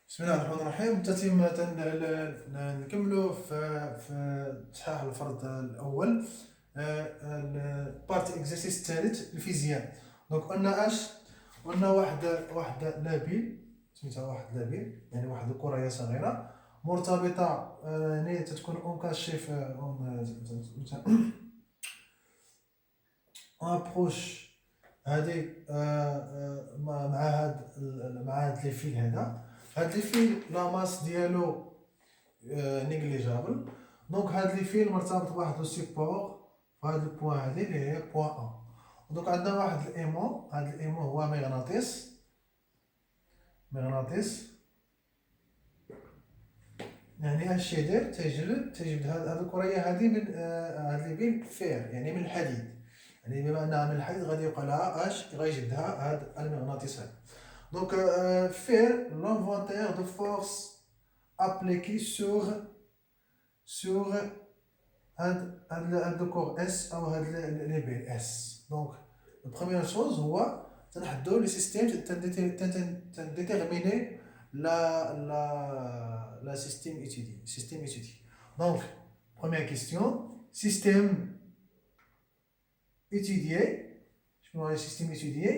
بسم الله الرحمن الرحيم. نكملوا في صحاح الفرض الاول، البارتي اكزرسيس الثالث الفيزياء. دونك قلنا واحد لابيل، سميتها واحد لابيل يعني واحد الكرة صغيرة مرتبطة، يعني تتكون اونكاشي في ابروش هذه مع هاد لي فيل. هاد لي فيل لا ماس ديالو نيجليجابل، دونك هاد لي فيل مرتبط بواحد لو سيبور في هاد البوان هادي اللي هي بوان ا. دونك عندنا واحد الايمون، هاد الايمون هو مغناطيس يعني اش يدير تيجبد هاد الكريه هادي من هاد لي فيل فير يعني من الحديد، يعني بما انها من الحديد غادي يوقع لها اش غيجبدها هاد المغناطيس هذا. Donc, faire l'inventaire de force appliquée sur le corps S ou les BS. Donc, la première chose, c'est de le système déterminer la système étudié. Donc, première question, système étudié. Je prends le système étudié.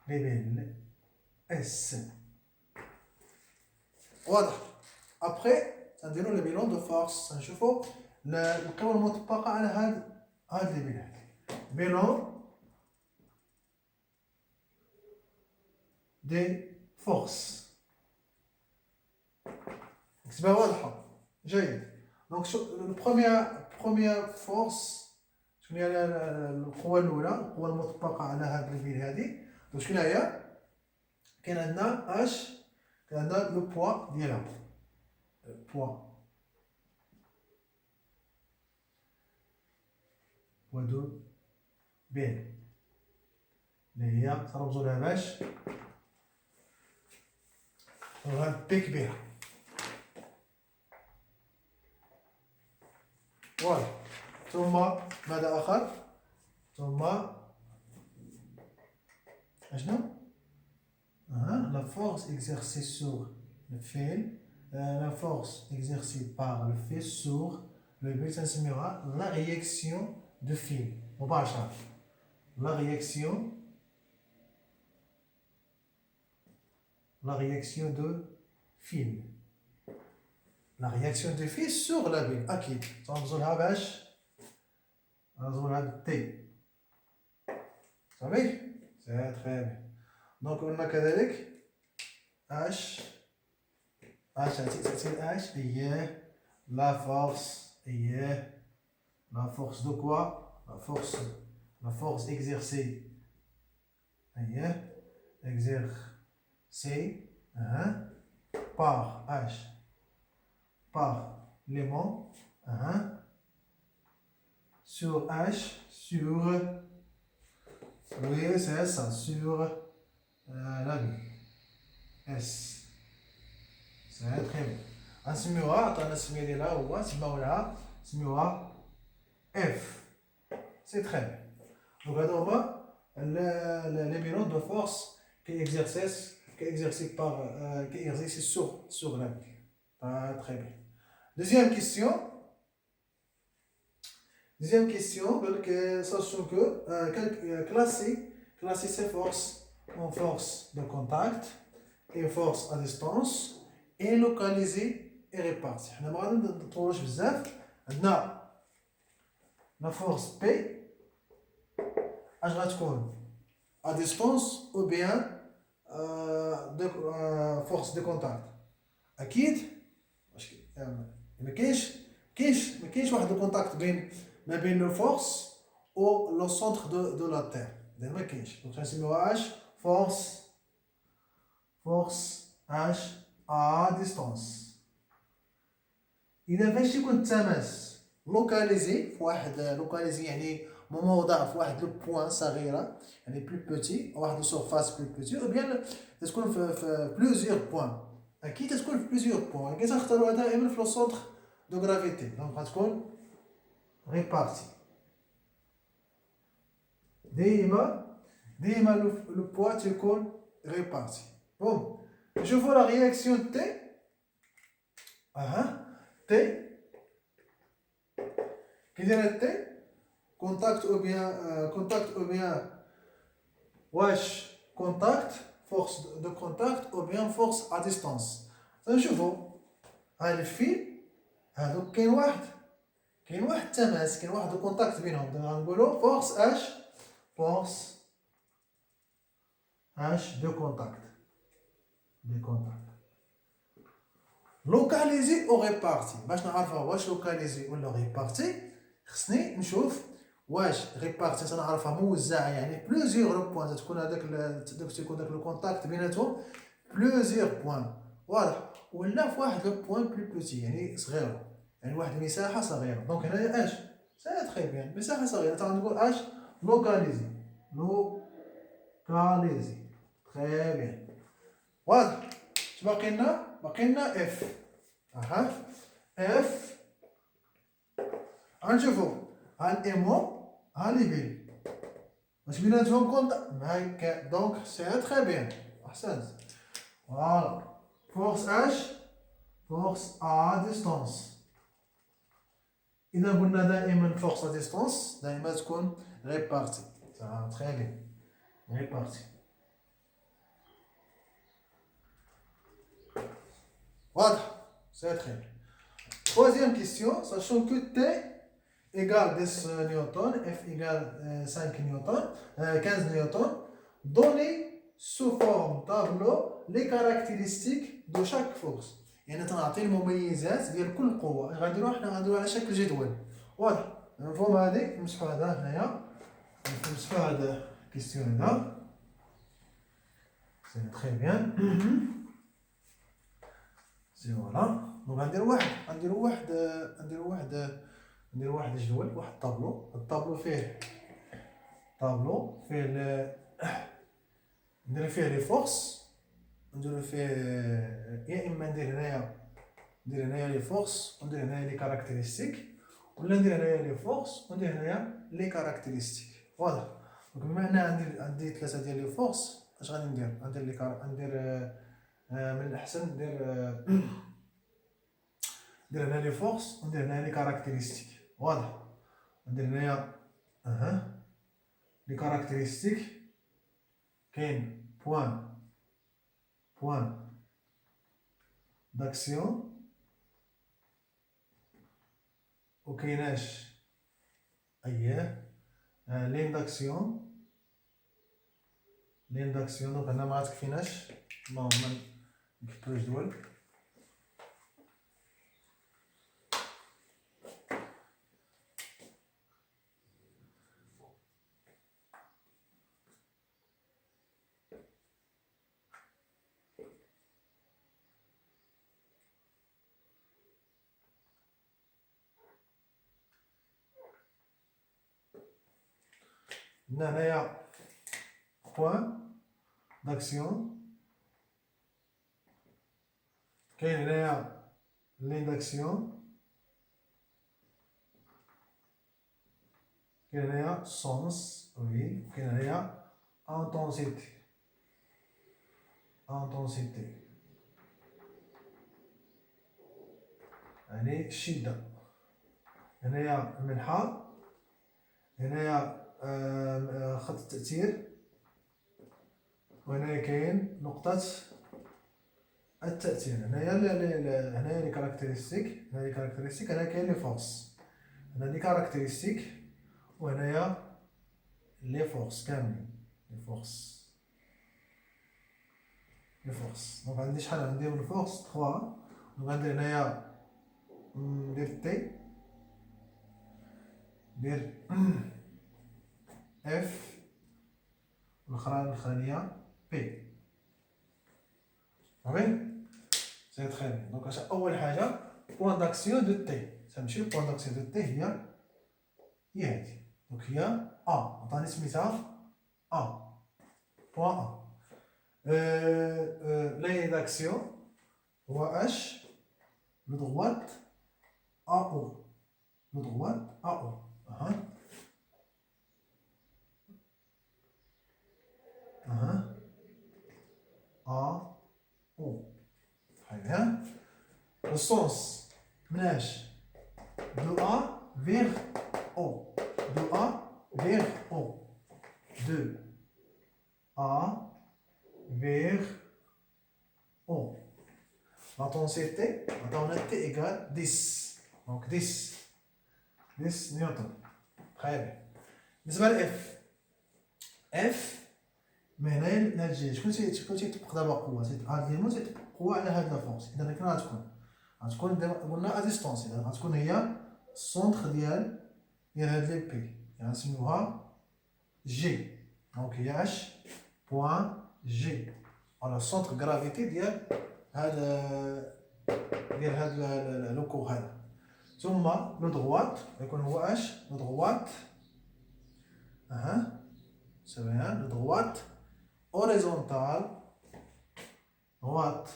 ليبل اس واضح. ابري نديرو لي بيلون دو فورس، نشوفو القوى المطبقه على هاد لي بيلون. بيلون دي فورس كتبها واضحه جيد. دونك البروميير فورس شنو هي؟ القوه الاولى، القوه المطبقه على هاد لي بيل هادي. شكون هي؟ كاين عندنا اش، كاين عندنا لو بوا ديالها، بوا دو بين اللي هي ترمزو لها باش هاد بي كبيره. فوالا. ثم ماذا اخر؟ ثم شنو؟ la force exercée sur le fil, la force exercée par le fil sur le bulletin sera la réaction de fil. مباشرة. La réaction de fil. La réaction de fil sur la bille. أكيد. تنرمزولها باش؟ نرمزولها بالتي. صافي؟ سي تري بيان. دونك قلنا كذلك اش تأتي اش هي لا فورس، هي لا فورس دو كوا؟ لا فورس اكزيرسي، هي اكزيرسي بار اش بار ليمون sur H, sur oui c'est ça, sur la vie S. C'est très bien. نسميوها، عطانا السميه ديالها هو نسميوها F. سي تري بيان. دونك هادو هما لي بيلون دو فورس كي اكزيرسي sur la vie. Très bien. Deuxième question, donc sachant que classer ces forces en force de contact et force à distance et localiser et répartir. حنا ما غادي نطولوش بزاف. عندنا لا فورس بي اش غتكون à distance ou bien de force de contact. اكيد واش ما كاينش واحد الكونتاكت ما بين لو فورس و لو سونتر دو لا تير، ما كاينش. دونك غنسميوها اش فورس اش ا ديستانس. اذا باش يكون التماس لوكاليزي في واحد يعني موضع في واحد لو بوين صغيره يعني بلو بوتي، واحد لو سورفاس بلو بوتي، او بيان تكون في بلوزيور بوين. اكيد تكون في بلوزيور بوين، ولكن تنختاروها دائما في لو سونتر دو غرافيتي. دونك غتكون ريبارتي. ديما لو بوا تيكون ريبارتي. Bon, je vois la réaction T. T. Qui dirait T? Contact ou bien wesh, contact, force de contact ou bien force à distance. نشوفوا هاد الفيل هادوك كاين واحد التماس، كاين واحد الكونتاكت بينهم، غنقولوا فورس اش دو كونتاكت لوكاليزي او ريبارتي. باش نعرفها واش لوكاليزي ولا ريبارتي خصني نشوف واش ريبارتي تنعرفها موزعه، يعني بلوزيغ بوان، تكون تكون داك لو كونتاكت بيناتهم بلوزيغ بوان واضح، ولا في واحد لو بوان بلو بوتي يعني صغيره، يعني واحد المساحه صغيره. دونك هنايا اش سي تري بيان مساحه صغيره تنقول اش لوكاليزي تري بيان واضح. اش باقي لنا اف. اف غنشوفو ها الايمو ها لي بي واش بيناتهم كونتاكت هكا، دونك سي تري بيان احسنت. فوالا فورس اش فورس ا ديستونس. إذا قلنا دائما فورس ا ديستونس دائما تكون ريبارتي. تري بيان ريبارتي واضح سي تري بيان. Troisième question, sachant que T égale 10 newtons, F égale 5 newtons, 15 newtons, donnez sous forme tableau les caractéristiques de chaque force. يعني تنعطي المميزات ديال كل قوة، غنديروها على شكل جدول واضح. المفهوم هذه نمسحو هذا هنايا، نمسحو هذا الكيستيون هذا سي تري بيان سي فوالا. دونك غنديرو واحد الجدول، واحد الطابلو فيه ندير فيه لي فورس، نديرو فيه يا اما ندير هنايا لي فورس وندير هنايا لي كاركتيرستيك، ولا ندير هنايا لي فورس وندير هنايا لي كاركتيرستيك واضح. دونك بما ان عندي 3 ديال لي فورس، اش غادي ندير من الاحسن ندير هنا لي فورس وندير هنا لي كاركتيرستيك واضح. ندير هنايا لي كاركتيرستيك، كاين بوان داكسيون وكايناش لين داكسيون. دونك هنا ما غتكفيناش، ما نكتبوش جدول. هنايا بوان داكسيون، كاين هنايا لين داكسيون، كاين هنايا سونس وي، كاين هنايا انتونسيتي يعني الشدة. هنايا المنحى، هنايا خط التأثير، وهنايا كاين نقطة التأثير. هنايا لي كاركتيرستيك، هنايا كاين لي فورس، هنا لي كاركتيرستيك، وهنايا لي فورس كاملين لي فورس. دونك عندي شحال عندي من الفورس 3. دونك غندير هنايا ندير تي، ندير اف، الاخرانية بي. صافي سي تري بيان. دونك اول حاجة بوان داكسيون دو تي، تمشي بوان داكسيون دو تي هي هادي. دونك هي عطاني سميتها بوان لين داكسيون هو اش لو droite او A, O. Très bien. Le sens, مناش de A vers O. De A vers O. De A vers O. L'intensité égale 10. Donc 10. 10 نيوتن. Très bien. بالنسبة ل F. F منين نجي شكون تيطبق دابا قوة؟ ديالنا تيطبق قوة على هاد لا فورس. إذا كنا غتكون قلنا اديستونس. إذا غتكون هي السونتر ديال هاد لي بي. يعني نسميوها جي. دونك هي اش بوان جي. على السونتر غرافيتي ديال هاد لو كور هذا. ثم لو دغوات يكون هو اش لو دغوات. سبعين لو دغوات horizontal droite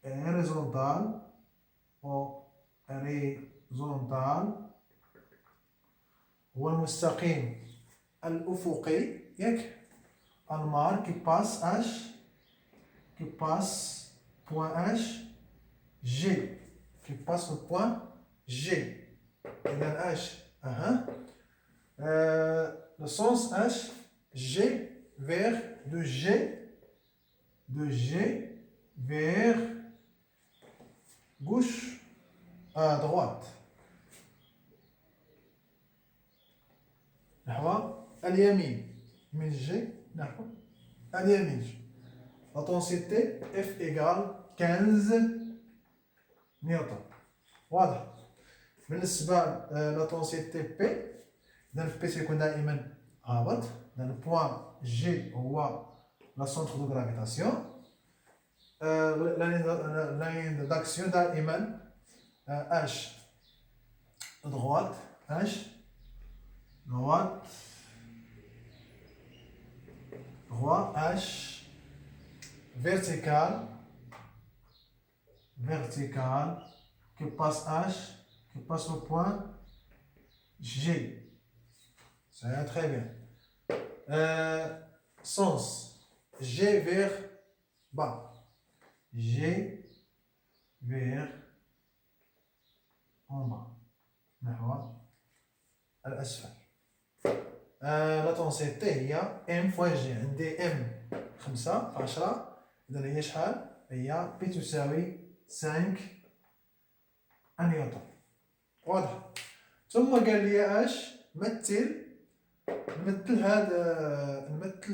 horizontal هو المستقيم الأفقي ياك المار كي باس اش كي باس بوان اش جي كي باس لو بوان جي. إذا اش le sens H, G vers de G vers gauche à droite. نحو اليمين من G نحو اليمين. L'intensité F égale 15 نيوتن. واضح. بالنسبة l'intensité P إذا P سيكون دائما هابط. إذا البوان جي هو لا سونتر دو غرافيتاسيون. لاين داكسيون دائما اش دغوات اش دغوات اش فيرتيكال كي باس اش كي باس لو بوان جي. C'est très bien. Sens G vers bas. G vers en bas. نحو الأسفل. l'intensité هي M fois G. عندي M 5 في 10. إذا هي شحال؟ هي P تساوي 5 نيوتن. واضح. ثم قال لي اش نمثل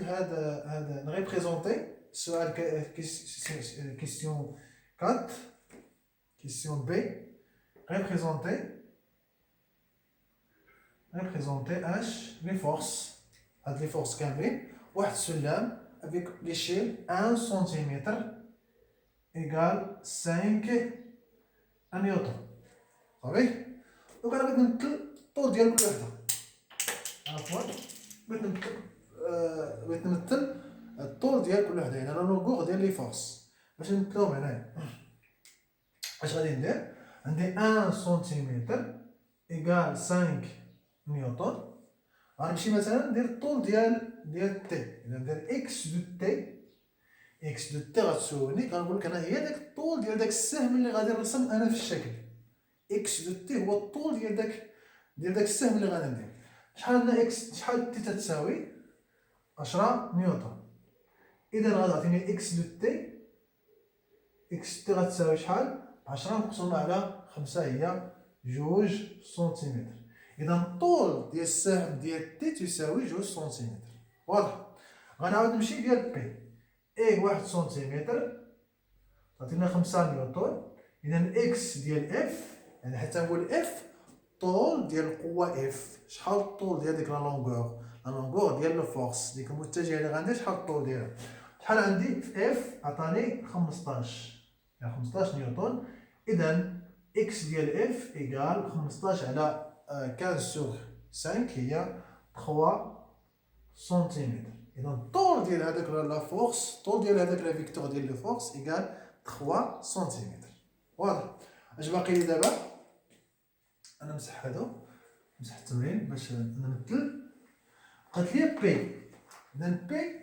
هذا نريبريزونتي السؤال كيسيون 4 كيسيون بي. ريبريزونتي اش لي فورس. هاد لي فورس كاملين واحد السلام افيك ليشيل 1 سنتيمتر ايكال 5 نيوتن. صافي. دونك انا بغيت نمثل الطول ديال كل وحده. عفوا بغيت نمثل الطول ديال كل وحده. يعني انا لونغور ديال لي فورس باش نمثلهم هنايا. اش غادي ندير؟ عندي 1 سنتيمتر ايكال 5 نيوتن. غنمشي مثلا ندير الطول ديال تي. اذا ندير اكس دو تي غتسولني غنقول لك انا هي داك الطول ديال داك السهم اللي غادي نرسم انا في الشكل. اكس دو تي هو الطول ديال داك السهم اللي غادي ندير. شحال عندنا اكس شحال تي تتساوي 10 نيوتن. اذا غادي تعطيني اكس دو تي غتساوي شحال؟ 10 مقسومه على 5 هي 2 سنتيمتر. اذا الطول ديال السهم ديال تي تساوي 2 سنتيمتر. واضح. غنعاود نمشي ديال بي. اي 1 سنتيمتر تعطينا 5 نيوتن. اذا اكس ديال اف يعني حتى نقول اف الطول ديال القوه اف. شحال الطول ديال ديك لا لونغور ديال لو فورس ديك المتجهه اللي غندير شحال الطول ديالها. شحال عندي في اف عطاني 15 يعني 15 نيوتن. اذا اكس ديال اف ايكال 15 على 15 سور 5 هي 3 سنتيمتر. اذا الطول ديال هذاك لا فورس الطول ديال هذاك لا فيكتور ديال لو فورس ايكال 3 سنتيمتر. واضح. اش باقي لي دابا؟ انا نمسح هادو نمسح التمرين باش نمثل. قالت لي بي. اذا بي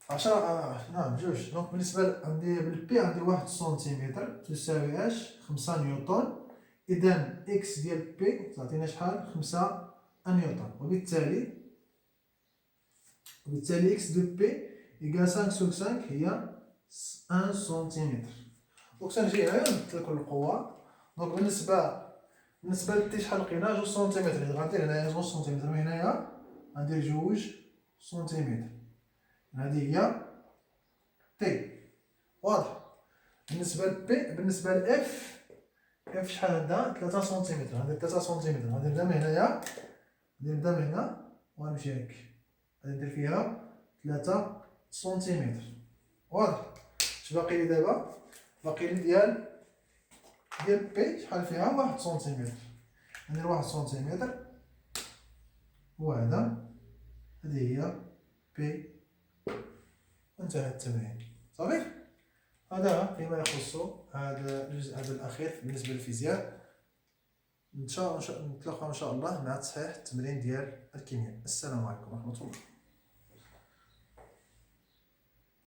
10 نعم جوج. دونك بالنسبة عندي بالبي عندي 1 سنتيمتر تساوي اش 5 نيوتن. إذا إكس ديال بي تعطينا شحال 5 نيوتن. وبالتالي إكس دو بي إيكال 5 سوغ 5 هي 1 سنتيمتر. دونك تنجي هنايا نمثل كل القوة. دونك بالنسبة لتي شحال لقينا 2 سنتيمتر. إذا غندير هنايا 2 سنتيمتر وهنايا غندير 2 سنتيمتر. هادي هي تي. واضح. بالنسبة لبي بالنسبة لاف شحال هدا 3 سنتيمتر. غندير 3 سنتيمتر. غادي نبدا من هنايا نبدا من هنا وغنمشي هاك. غادي ندير فيها 3 سنتيمتر. واضح. اش باقي لي دابا؟ باقي لي ديال بي شحال فيها 1 سنتيمتر. ندير 1 سنتيمتر وهذا. هذه هي بي. انتهى التمرين. صافي. هذا فيما يخص هذا الجزء هذا الأخير بالنسبة للفيزياء. نتلاقاو إن شاء الله مع تصحيح التمرين ديال الكيمياء. السلام عليكم ورحمة الله.